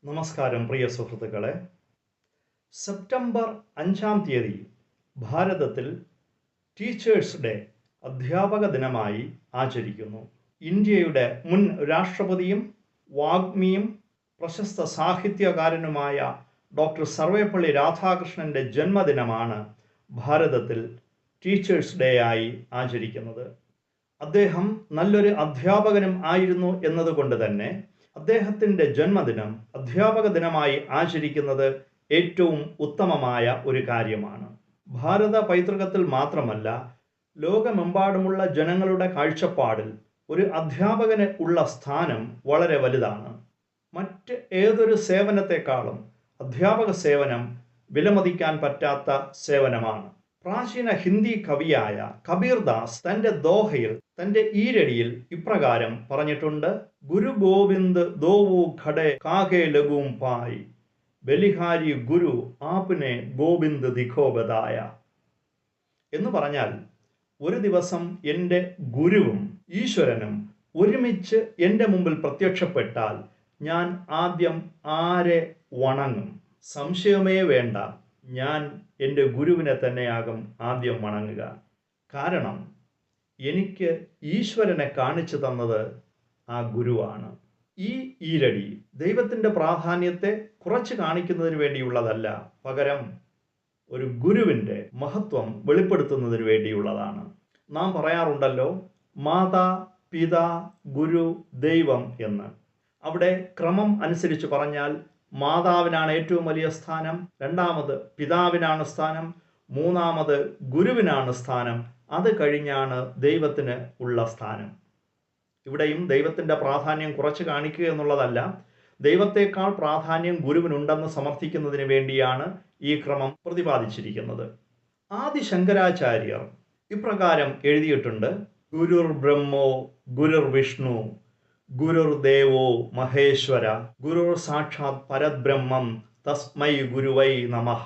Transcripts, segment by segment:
നമസ്കാരം പ്രിയ സുഹൃത്തുക്കളെ. സെപ്റ്റംബർ 5 ഭാരതത്തിൽ ടീച്ചേഴ്സ് ഡേ അധ്യാപക ദിനമായി ആചരിക്കുന്നു. ഇന്ത്യയുടെ മുൻ രാഷ്ട്രപതിയും വാഗ്മിയും പ്രശസ്ത സാഹിത്യകാരനുമായ ഡോക്ടർ സർവേപ്പള്ളി രാധാകൃഷ്ണൻ്റെ ജന്മദിനമാണ് ഭാരതത്തിൽ ടീച്ചേഴ്സ് ഡേ ആയി ആചരിക്കുന്നത്. അദ്ദേഹം നല്ലൊരു അധ്യാപകനും ആയിരുന്നു എന്നതുകൊണ്ട് തന്നെ അദ്ദേഹത്തിൻ്റെ ജന്മദിനം അധ്യാപക ദിനമായി ആചരിക്കുന്നത് ഏറ്റവും ഉത്തമമായ ഒരു കാര്യമാണ്. ഭാരത പൈതൃകത്തിൽ മാത്രമല്ല, ലോകമെമ്പാടുമുള്ള ജനങ്ങളുടെ കാഴ്ചപ്പാടിൽ ഒരു അധ്യാപകന് ഉള്ള സ്ഥാനം വളരെ വലുതാണ്. മറ്റ് ഏതൊരു സേവനത്തെക്കാളും അധ്യാപക സേവനം വിലമതിക്കാൻ പറ്റാത്ത സേവനമാണ്. പ്രാചീന ഹിന്ദി കവിയായ കബീർദാസ് തൻ്റെ ദോഹയിൽ, തൻ്റെ ഈരടിയിൽ ഇപ്രകാരം പറഞ്ഞിട്ടുണ്ട്: ഗുരു ഗോവിന്ദ് ദോവു ഖഡെ കാകെ ലഗൂം പായി, ബലിഹാരി ഗുരു ആപ്നെ ഗോവിന്ദ് ദിഖോ ബദായ. എന്ന് പറഞ്ഞാൽ, ഒരു ദിവസം എൻ്റെ ഗുരുവും ഈശ്വരനും ഒരുമിച്ച് എൻ്റെ മുമ്പിൽ പ്രത്യക്ഷപ്പെട്ടാൽ ഞാൻ ആദ്യം ആരെ വണങ്ങും? സംശയമേ വേണ്ട, ഞാൻ എൻ്റെ ഗുരുവിനെ തന്നെയാകും ആദ്യം വണങ്ങുക. കാരണം എനിക്ക് ഈശ്വരനെ കാണിച്ചു തന്നത് ആ ഗുരുവാണ്. ഈ ഈരടി ദൈവത്തിൻ്റെ പ്രാധാന്യത്തെ കുറച്ച് കാണിക്കുന്നതിന് വേണ്ടിയുള്ളതല്ല, പകരം ഒരു ഗുരുവിൻ്റെ മഹത്വം വെളിപ്പെടുത്തുന്നതിന് വേണ്ടിയുള്ളതാണ്. നാം പറയാറുണ്ടല്ലോ, മാതാ പിതാ ഗുരു ദൈവം എന്ന്. അവിടെ ക്രമം അനുസരിച്ച് പറഞ്ഞാൽ മാതാവിനാണ് ഏറ്റവും വലിയ സ്ഥാനം, രണ്ടാമത് പിതാവിനാണ് സ്ഥാനം, മൂന്നാമത് ഗുരുവിനാണ് സ്ഥാനം, അത് കഴിഞ്ഞാണ് ദൈവത്തിന് ഉള്ള സ്ഥാനം. ഇവിടെയും ദൈവത്തിൻ്റെ പ്രാധാന്യം കുറച്ച് കാണിക്കുക എന്നുള്ളതല്ല, ദൈവത്തെക്കാൾ പ്രാധാന്യം ഗുരുവിനുണ്ടെന്ന് സമർത്ഥിക്കുന്നതിന് വേണ്ടിയാണ് ഈ ക്രമം പ്രതിപാദിച്ചിരിക്കുന്നത്. ആദി ശങ്കരാചാര്യർ ഇപ്രകാരം എഴുതിയിട്ടുണ്ട്: ഗുരുർ ബ്രഹ്മോ ഗുരുർ വിഷ്ണു ഗുരുർ ദേവോ മഹേശ്വര ഗുരുർ സാക്ഷാത് പരബ്രഹ്മം തസ്മൈ ഗുരുവൈ നമഃ.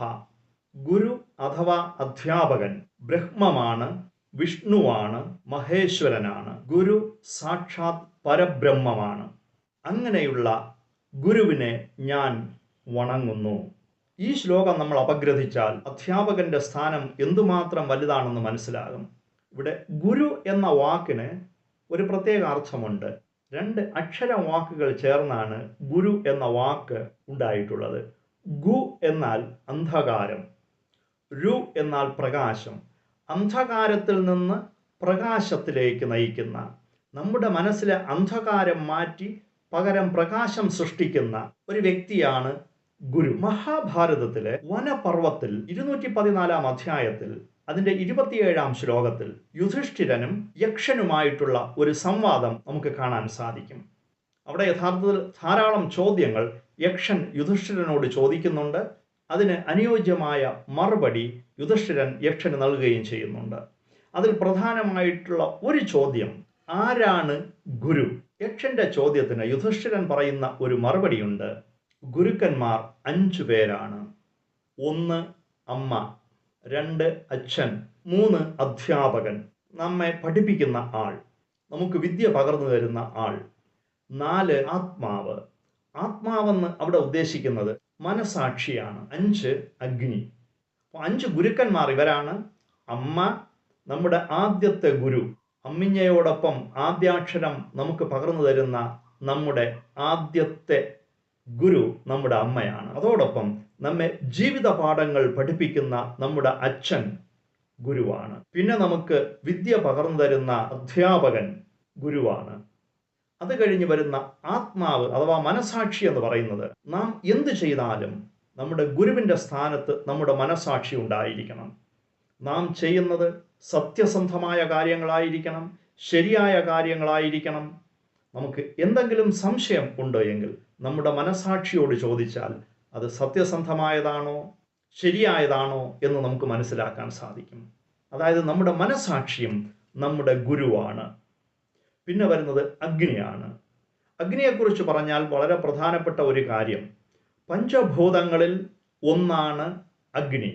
ഗുരു അഥവാ അധ്യാപകൻ ബ്രഹ്മമാണ്, വിഷ്ണുവാണ്, മഹേശ്വരനാണ്. ഗുരു സാക്ഷാത് പരബ്രഹ്മമാണ്. അങ്ങനെയുള്ള ഗുരുവിനെ ഞാൻ വണങ്ങുന്നു. ഈ ശ്ലോകം നമ്മൾ അപഗ്രഥിച്ചാൽ അധ്യാപകന്റെ സ്ഥാനം എന്തുമാത്രം വലുതാണെന്ന് മനസ്സിലാകും. ഇവിടെ ഗുരു എന്ന വാക്കിന് ഒരു പ്രത്യേക അർത്ഥമുണ്ട്. 2 അക്ഷര വാക്കുകൾ ചേർന്നാണ് ഗുരു എന്ന വാക്ക് ഉണ്ടായിട്ടുള്ളത്. ഗു എന്നാൽ അന്ധകാരം, രു എന്നാൽ പ്രകാശം. അന്ധകാരത്തിൽ നിന്ന് പ്രകാശത്തിലേക്ക് നയിക്കുന്ന, നമ്മുടെ മനസ്സിലെ അന്ധകാരം മാറ്റി പകരം പ്രകാശം സൃഷ്ടിക്കുന്ന ഒരു വ്യക്തിയാണ് ഗുരു. മഹാഭാരതത്തിലെ വനപർവത്തിൽ 214 അധ്യായത്തിൽ അതിൻ്റെ 27 ശ്ലോകത്തിൽ യുധിഷ്ഠിരനും യക്ഷനുമായിട്ടുള്ള ഒരു സംവാദം നമുക്ക് കാണാൻ സാധിക്കും. അവിടെ യഥാർത്ഥത്തിൽ ധാരാളം ചോദ്യങ്ങൾ യക്ഷൻ യുധിഷ്ഠിരനോട് ചോദിക്കുന്നുണ്ട്. അതിന് അനുയോജ്യമായ മറുപടി യുധിഷ്ഠിരൻ യക്ഷന് നൽകുകയും ചെയ്യുന്നുണ്ട്. അതിൽ പ്രധാനമായിട്ടുള്ള ഒരു ചോദ്യം, ആരാണ് ഗുരു? യക്ഷന്റെ ചോദ്യത്തിന് യുധിഷ്ഠിരൻ പറയുന്ന ഒരു മറുപടിയുണ്ട്: ഗുരുക്കന്മാർ 5 പേരാണ്. 1 അമ്മ, 2 അച്ഛൻ, 3 അധ്യാപകൻ, നമ്മെ പഠിപ്പിക്കുന്ന ആൾ, നമുക്ക് വിദ്യ പകർന്നു തരുന്ന ആൾ, 4 ആത്മാവ്. ആത്മാവെന്ന് അവിടെ ഉദ്ദേശിക്കുന്നത് മനസാക്ഷിയാണ്. 5 അഗ്നി. അപ്പോൾ 5 ഗുരുക്കന്മാർ ഇവരാണ്. അമ്മ നമ്മുടെ ആദ്യത്തെ ഗുരു, അമ്മിഞ്ഞയോടൊപ്പം ആദ്യാക്ഷരം നമുക്ക് പകർന്നു തരുന്ന നമ്മുടെ ആദ്യത്തെ ഗുരു നമ്മുടെ അമ്മയാണ്. അതോടൊപ്പം നമ്മെ ജീവിത പാഠങ്ങൾ പഠിപ്പിക്കുന്ന നമ്മുടെ അച്ഛൻ ഗുരുവാണ്. പിന്നെ നമുക്ക് വിദ്യ പകർന്നു തരുന്ന അധ്യാപകൻ ഗുരുവാണ്. അത് കഴിഞ്ഞ് വരുന്ന ആത്മാവ് അഥവാ മനസാക്ഷി എന്ന് പറയുന്നത്, നാം എന്ത് ചെയ്താലും നമ്മുടെ ഗുരുവിൻ്റെ സ്ഥാനത്ത് നമ്മുടെ മനസാക്ഷി ഉണ്ടായിരിക്കണം. നാം ചെയ്യുന്നത് സത്യസന്ധമായ കാര്യങ്ങളായിരിക്കണം, ശരിയായ കാര്യങ്ങളായിരിക്കണം. നമുക്ക് എന്തെങ്കിലും സംശയം ഉണ്ടോ എങ്കിൽ നമ്മുടെ മനസാക്ഷിയോട് ചോദിച്ചാൽ അത് സത്യസന്ധമായതാണോ ശരിയായതാണോ എന്ന് നമുക്ക് മനസ്സിലാക്കാൻ സാധിക്കും. അതായത് നമ്മുടെ മനസാക്ഷിയും നമ്മുടെ ഗുരുവാണ്. പിന്നെ വരുന്നത് അഗ്നിയാണ്. അഗ്നിയെക്കുറിച്ച് പറഞ്ഞാൽ വളരെ പ്രധാനപ്പെട്ട ഒരു കാര്യം, പഞ്ചഭൂതങ്ങളിൽ ഒന്നാണ് അഗ്നി.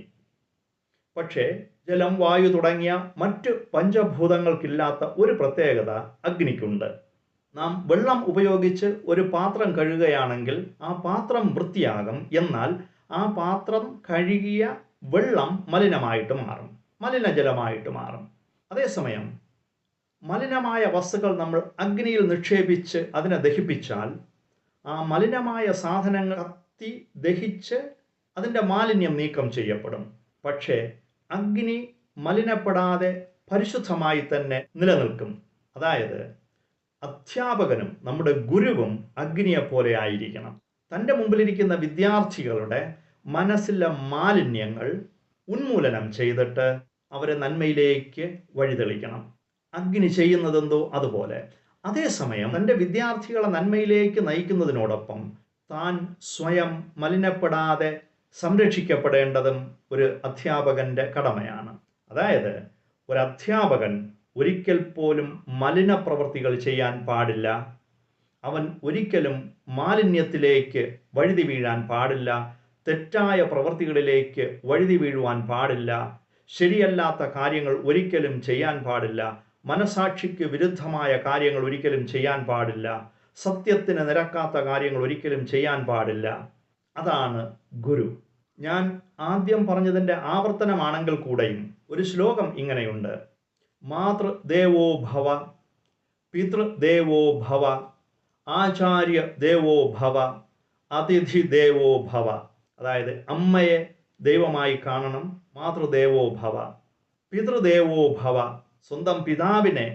പക്ഷേ ജലം, വായു തുടങ്ങിയ മറ്റ് പഞ്ചഭൂതങ്ങൾക്കില്ലാത്ത ഒരു പ്രത്യേകത അഗ്നിക്കുണ്ട്. നാം വെള്ളം ഉപയോഗിച്ച് ഒരു പാത്രം കഴുകുകയാണെങ്കിൽ ആ പാത്രം വൃത്തിയാകും. എന്നാൽ ആ പാത്രം കഴുകിയ വെള്ളം മലിനമായിട്ട് മാറും, മലിനജലമായിട്ട് മാറും. അതേസമയം മലിനമായ വസ്തുക്കൾ നമ്മൾ അഗ്നിയിൽ നിക്ഷേപിച്ച് അതിനെ ദഹിപ്പിച്ചാൽ ആ മലിനമായ സാധനങ്ങൾ കത്തി ദഹിച്ച് അതിൻ്റെ മാലിന്യം നീക്കം ചെയ്യപ്പെടും. പക്ഷേ അഗ്നി മലിനപ്പെടാതെ പരിശുദ്ധമായി തന്നെ നിലനിൽക്കും. അതായത് അധ്യാപകനും നമ്മുടെ ഗുരുവും അഗ്നിയെപ്പോലെ ആയിരിക്കണം. തൻ്റെ മുമ്പിലിരിക്കുന്ന വിദ്യാർത്ഥികളുടെ മനസ്സിലെ മാലിന്യങ്ങൾ ഉന്മൂലനം ചെയ്തിട്ട് അവരെ നന്മയിലേക്ക് വഴിതെളിക്കണം. അഗ്നി ചെയ്യുന്നതെന്തോ അതുപോലെ. അതേസമയം തൻ്റെ വിദ്യാർത്ഥികളെ നന്മയിലേക്ക് നയിക്കുന്നതിനോടൊപ്പം താൻ സ്വയം മലിനപ്പെടാതെ സംരക്ഷിക്കപ്പെടേണ്ടതും ഒരു അധ്യാപകൻ്റെ കടമയാണ്. അതായത് ഒരു അധ്യാപകൻ ഒരിക്കൽ പോലും മലിന പ്രവൃത്തികൾ ചെയ്യാൻ പാടില്ല. അവൻ ഒരിക്കലും മാലിന്യത്തിലേക്ക് വഴുതി വീഴാൻ പാടില്ല. തെറ്റായ പ്രവൃത്തികളിലേക്ക് വഴുതി വീഴുവാൻ പാടില്ല. ശരിയല്ലാത്ത കാര്യങ്ങൾ ഒരിക്കലും ചെയ്യാൻ പാടില്ല. മനസാക്ഷിക്ക് വിരുദ്ധമായ കാര്യങ്ങൾ ഒരിക്കലും ചെയ്യാൻ പാടില്ല. സത്യത്തിന് നിരക്കാത്ത കാര്യങ്ങൾ ഒരിക്കലും ചെയ്യാൻ പാടില്ല. അതാണ് ഗുരു. ഞാൻ ആദ്യം പറഞ്ഞതിൻ്റെ ആവർത്തനമാണെങ്കിൽ കൂടെയും ഒരു ശ്ലോകം ഇങ്ങനെയുണ്ട്: മാതൃദേവോ ഭവ, പിതൃദേവോ ഭവ, ആചാര്യ ദേവോ ഭവ, അതിഥി ദേവോ ഭവ. അതായത് അമ്മയെ ദൈവമായി കാണണം, മാതൃദേവോ ഭവ. പിതൃദേവോ ഭവ, സ്വന്തം പിതാവിനെ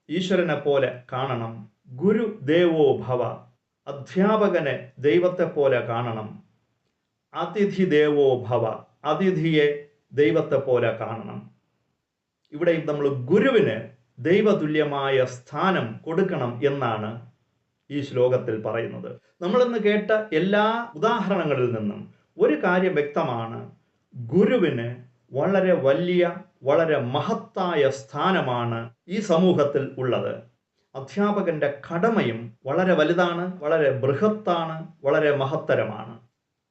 ഈശ്വരനെ പോലെ കാണണം. ഗുരുദേവോ ഭവ, അധ്യാപകനെ ദൈവത്തെ പോലെ കാണണം. അതിഥി ദേവോ ഭവ, അതിഥിയെ ദൈവത്തെ പോലെ കാണണം. ഇവിടെ നമ്മൾ ഗുരുവിന് ദൈവതുല്യമായ സ്ഥാനം കൊടുക്കണം എന്നാണ് ഈ ശ്ലോകത്തിൽ പറയുന്നത്. നമ്മളിന്ന് കേട്ട എല്ലാ ഉദാഹരണങ്ങളിൽ നിന്നും ഒരു കാര്യം വ്യക്തമാണ്: ഗുരുവിന് വളരെ വലിയ, വളരെ മഹത്തായ സ്ഥാനമാണ് ഈ സമൂഹത്തിൽ ഉള്ളത്. അധ്യാപകന്റെ കടമയും വളരെ വലുതാണ്, വളരെ ബൃഹത്താണ്, വളരെ മഹത്തരമാണ്.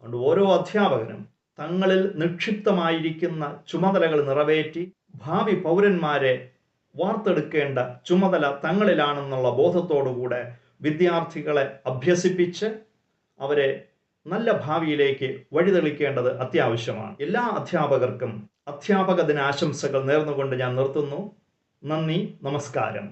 അതുകൊണ്ട് ഓരോ അധ്യാപകനും തങ്ങളിൽ നിക്ഷിപ്തമായിരിക്കുന്ന ചുമതലകൾ നിറവേറ്റി ഭാവി പൗരന്മാരെ വാർത്തെടുക്കേണ്ട ചുമതല തങ്ങളിലാണെന്നുള്ള ബോധത്തോടുകൂടെ വിദ്യാർത്ഥികളെ അഭ്യസിപ്പിച്ച് അവരെ നല്ല ഭാവിയിലേക്ക് വഴിതെളിക്കേണ്ടത് അത്യാവശ്യമാണ്. എല്ലാ അധ്യാപകർക്കും അധ്യാപക ദിനാശംസകൾ നേർന്നുകൊണ്ട് ഞാൻ നിർത്തുന്നു. നന്ദി, നമസ്കാരം.